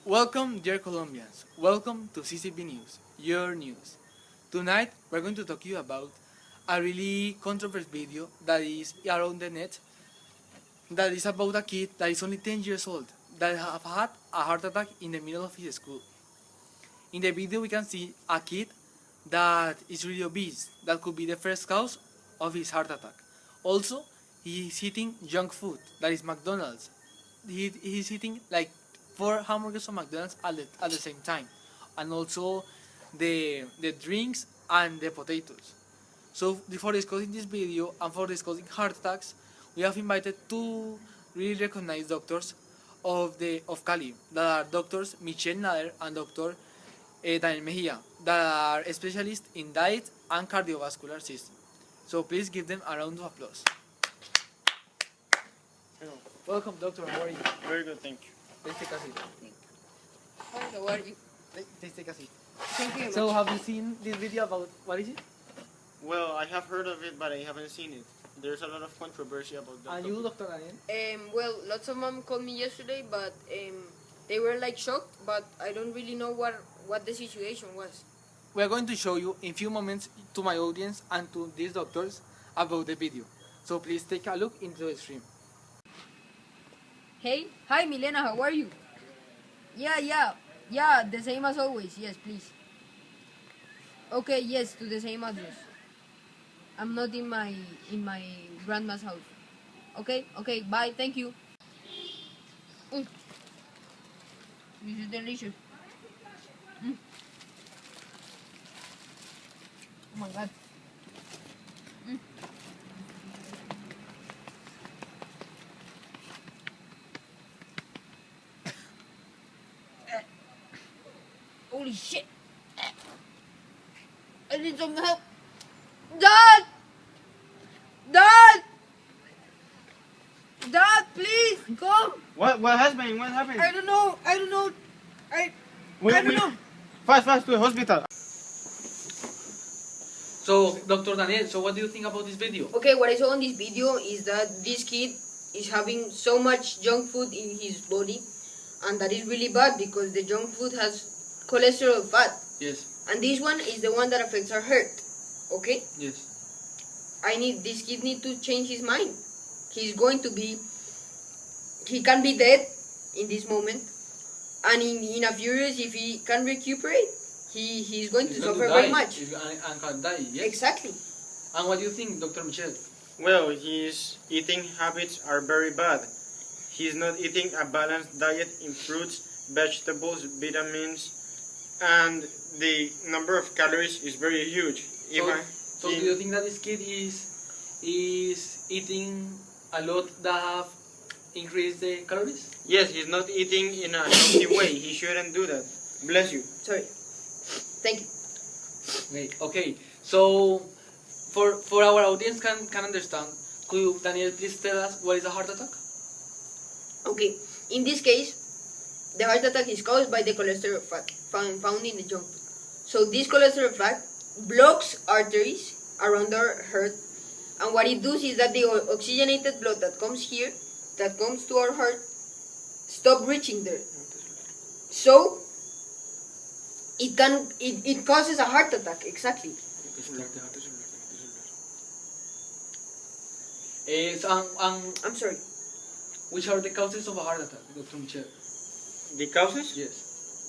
Welcome, dear Colombians. Welcome to CCB News, your news. Tonight, we're going to talk to you about a really controversial video that is around the net that is about a kid that is only 10 years old that have had a heart attack in the middle of his school. In the video, we can see a kid that is really obese. That could be the first cause of his heart attack. Also, he is eating junk food, that is McDonald's. He's eating like 4 hamburgers of McDonald's at the same time, and also the drinks and the potatoes. So for discussing this video and for discussing heart attacks, we have invited two really recognized doctors of Cali, that are doctors Michelle Nader and Dr. Daniel Mejia, that are specialists in diet and cardiovascular system. So please give them a round of applause. Hello. Welcome, doctor. How are you? Very good, thank you. Please take a seat. Hi, how are you? Please take a seat. Thank you. So have you seen this video about what is it? Well, I have heard of it, but I haven't seen it. There's a lot of controversy about that. And you, Dr. Daniel? Well, lots of mom called me yesterday, but they were like shocked, but I don't really know what the situation was. We are going to show you in few moments to my audience and to these doctors about the video. So please take a look into the stream. Hey, hi Milena, how are you? Yeah, the same as always. Yes, please. Okay, yes, to the same address. I'm not in my grandma's house. Okay, bye, thank you. This is delicious. Oh my god. Holy shit! I need some help. Dad! Dad, please come. What happened? What happened? I don't know. I don't know. I don't know. Fast to the hospital. So, Dr. Daniel, so what do you think about this video? Okay, what I saw on this video is that this kid is having so much junk food in his body, and that is really bad because the junk food has cholesterol fat. Yes. And this one is the one that affects our heart. Okay? Yes. This kid need to change his mind. He can be dead in this moment, and in a few years, if he can recuperate, he's going to suffer very much. And can die, yes. Exactly. And what do you think, Dr. Michel? Well, his eating habits are very bad. He's not eating a balanced diet in fruits, vegetables, vitamins, and the number of calories is very huge. So do you think that this kid is eating a lot that have increased the calories? Yes, he's not eating in a healthy way. He shouldn't do that. Bless you. Sorry. Thank you. Okay. So for our audience can understand, could you, Daniel, please tell us what is a heart attack? Okay. In this case, the heart attack is caused by the cholesterol fat found in the junk food. So this cholesterol fat blocks arteries around our heart, and what it does is that the oxygenated blood that comes here, that comes to our heart, stop reaching there. So it causes a heart attack. Exactly. I'm sorry. Which are the causes of a heart attack, Dr. Michel? The causes? Yes.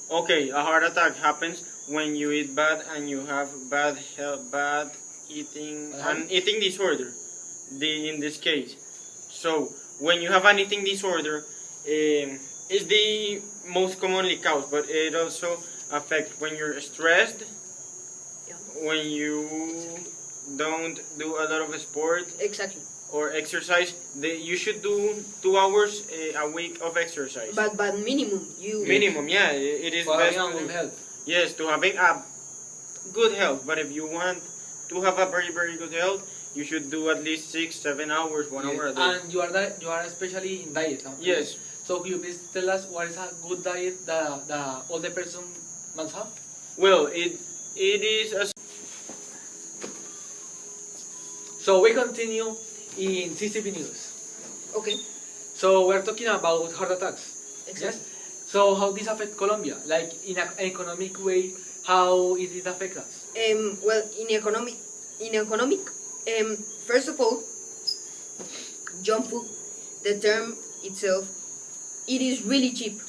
Okay, a heart attack happens when you eat bad and you have bad health, bad eating, an eating disorder. In this case, so when you have an eating disorder, it's the most commonly caused, but it also affects when you're stressed, when you don't do a lot of sport. Exactly. Or exercise. You should do 2 hours a week of exercise. But minimum minimum, yeah, it is for best having to good health. Yes, to having a good health. But if you want to have a very good health, you should do at least 6-7 hours, 1 hour a day. And you are especially in diet. Huh? Yes. So could you please tell us what is a good diet that all the person must have? Well, it is a. So we continue in CCB News. Okay. So we're talking about heart attacks. Exactly. Yes. So how this affect Colombia? Like in an economic way, how it affect us? Well, in economic, first of all, junk food, the term itself, it is really cheap.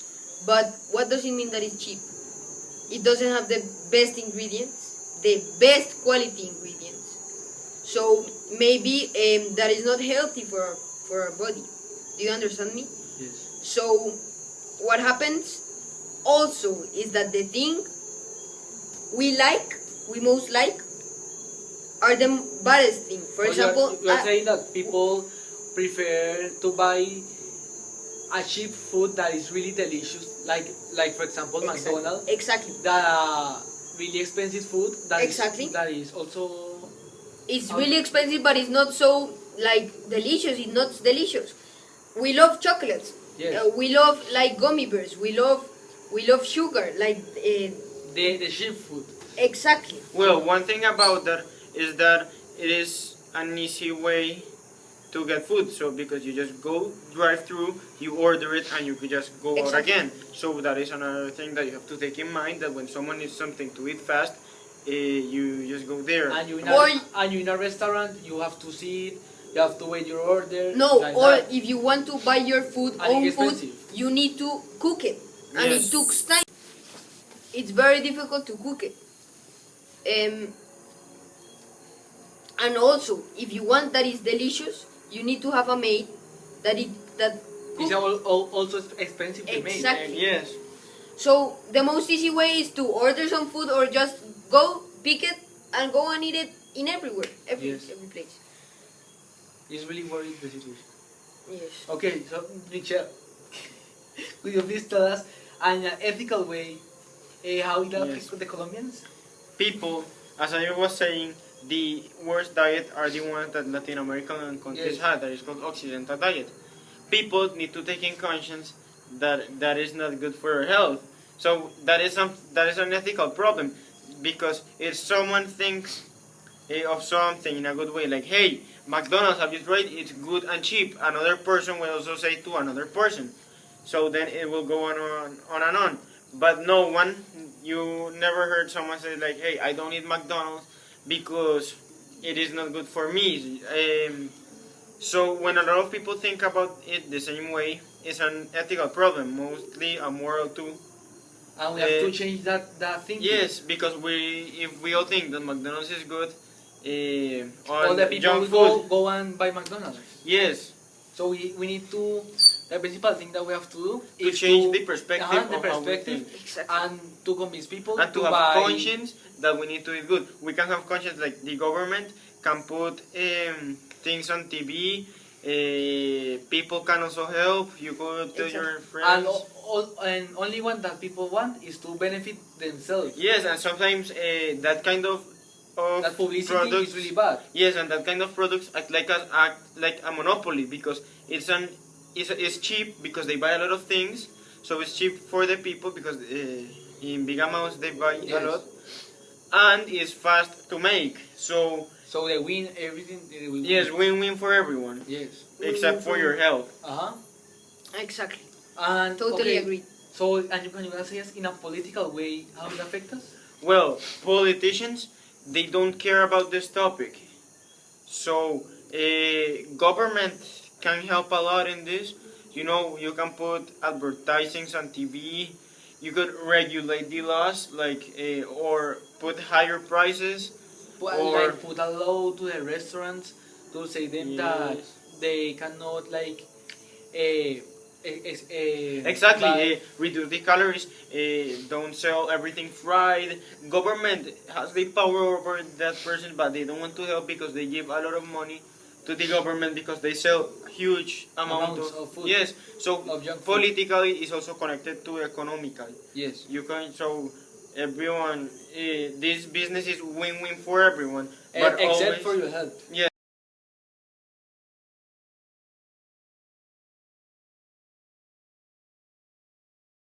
But what does it mean that it's cheap? It doesn't have the best ingredients, the best quality ingredients. So maybe that is not healthy for our body. Do you understand me? Yes. So what happens also is that the thing we most like, are the baddest thing. For So example, you are saying that people prefer to buy a cheap food that is really delicious, like for example McDonald's, exactly. the really expensive food that Exactly. that is also It's really expensive, but it's not so like delicious. It's not delicious. We love chocolates. Yes. We love like gummy bears. We love sugar. Like the cheap food. exactly. Well, one thing about that is that it is an easy way to get food. So because you just go drive through, you order it, and you could just go out Exactly. again. So that is another thing that you have to take in mind, that when someone needs something to eat fast, you just go there. And you in Or- and you in a restaurant, you have to sit, you have to wait your order. No, like or that. if you want to buy your food, And own it's food, expensive. you need to cook it, and Yes. it takes time. It's very difficult to cook it. And also, if you want that is delicious, you need to have a maid that It's cook. also expensive to make. Exactly. Yes. So the most easy way is to order some food or just go pick it and go and eat it in everywhere, every Yes. place. It's really worried the situation. Yes. Okay, so Michelle, could you please tell us in an ethical way how it affects Yes. the Colombians? People, as I was saying, the worst diet are the ones that Latin American countries Yes. have. That is called Occidental diet. People need to take in conscience that that is not good for your health. So that is an ethical problem, because if someone thinks of something in a good way, like, hey, McDonald's, have you tried? It's good and cheap. Another person will also say to another person. So then it will go on and on. But no one, you never heard someone say like, hey, I don't eat McDonald's because it is not good for me. So when a lot of people think about it the same way, it's an ethical problem, mostly a moral too. And we have to change that thinking. Yes, because if we all think that McDonald's is good, on All the people junk will food, go and buy McDonald's. yes, So we need to, the principal thing that we have to do to is change the perspective the of how we perspective think. Exactly. and to convince people And to have buy. conscience that we need to eat good. We can have conscience like the government can put things on TV. People can also help. You could tell your And, friends. and only one that people want is to benefit themselves. Yes, and sometimes that kind of That publicity products, is really bad. yes, and that kind of products act like a monopoly, because it's cheap because they buy a lot of things. So it's cheap for the people because in big amounts they buy a Yes. lot, and it's fast to make. So So they win everything. They will yes, win. win-win for everyone, Yes. except for your health. Exactly. And Totally okay, agree. So and can you say us in a political way how it affects us? Well, politicians, they don't care about this topic. So, government can help a lot in this. You know, you can put advertisings on TV. You could regulate the laws, like, or put higher prices. Or- Like put a law to the restaurants to say them that Yes. they cannot like Exactly, buy- reduce the calories, don't sell everything fried. Government has the power over that person, but they don't want to help because they give a lot of money to the government because they sell huge amount Amounts of food. Yes, so Of junk food. politically is also connected to economically. Yes. You can, so everyone, this business is win-win for everyone, but Except always, for your health. yeah.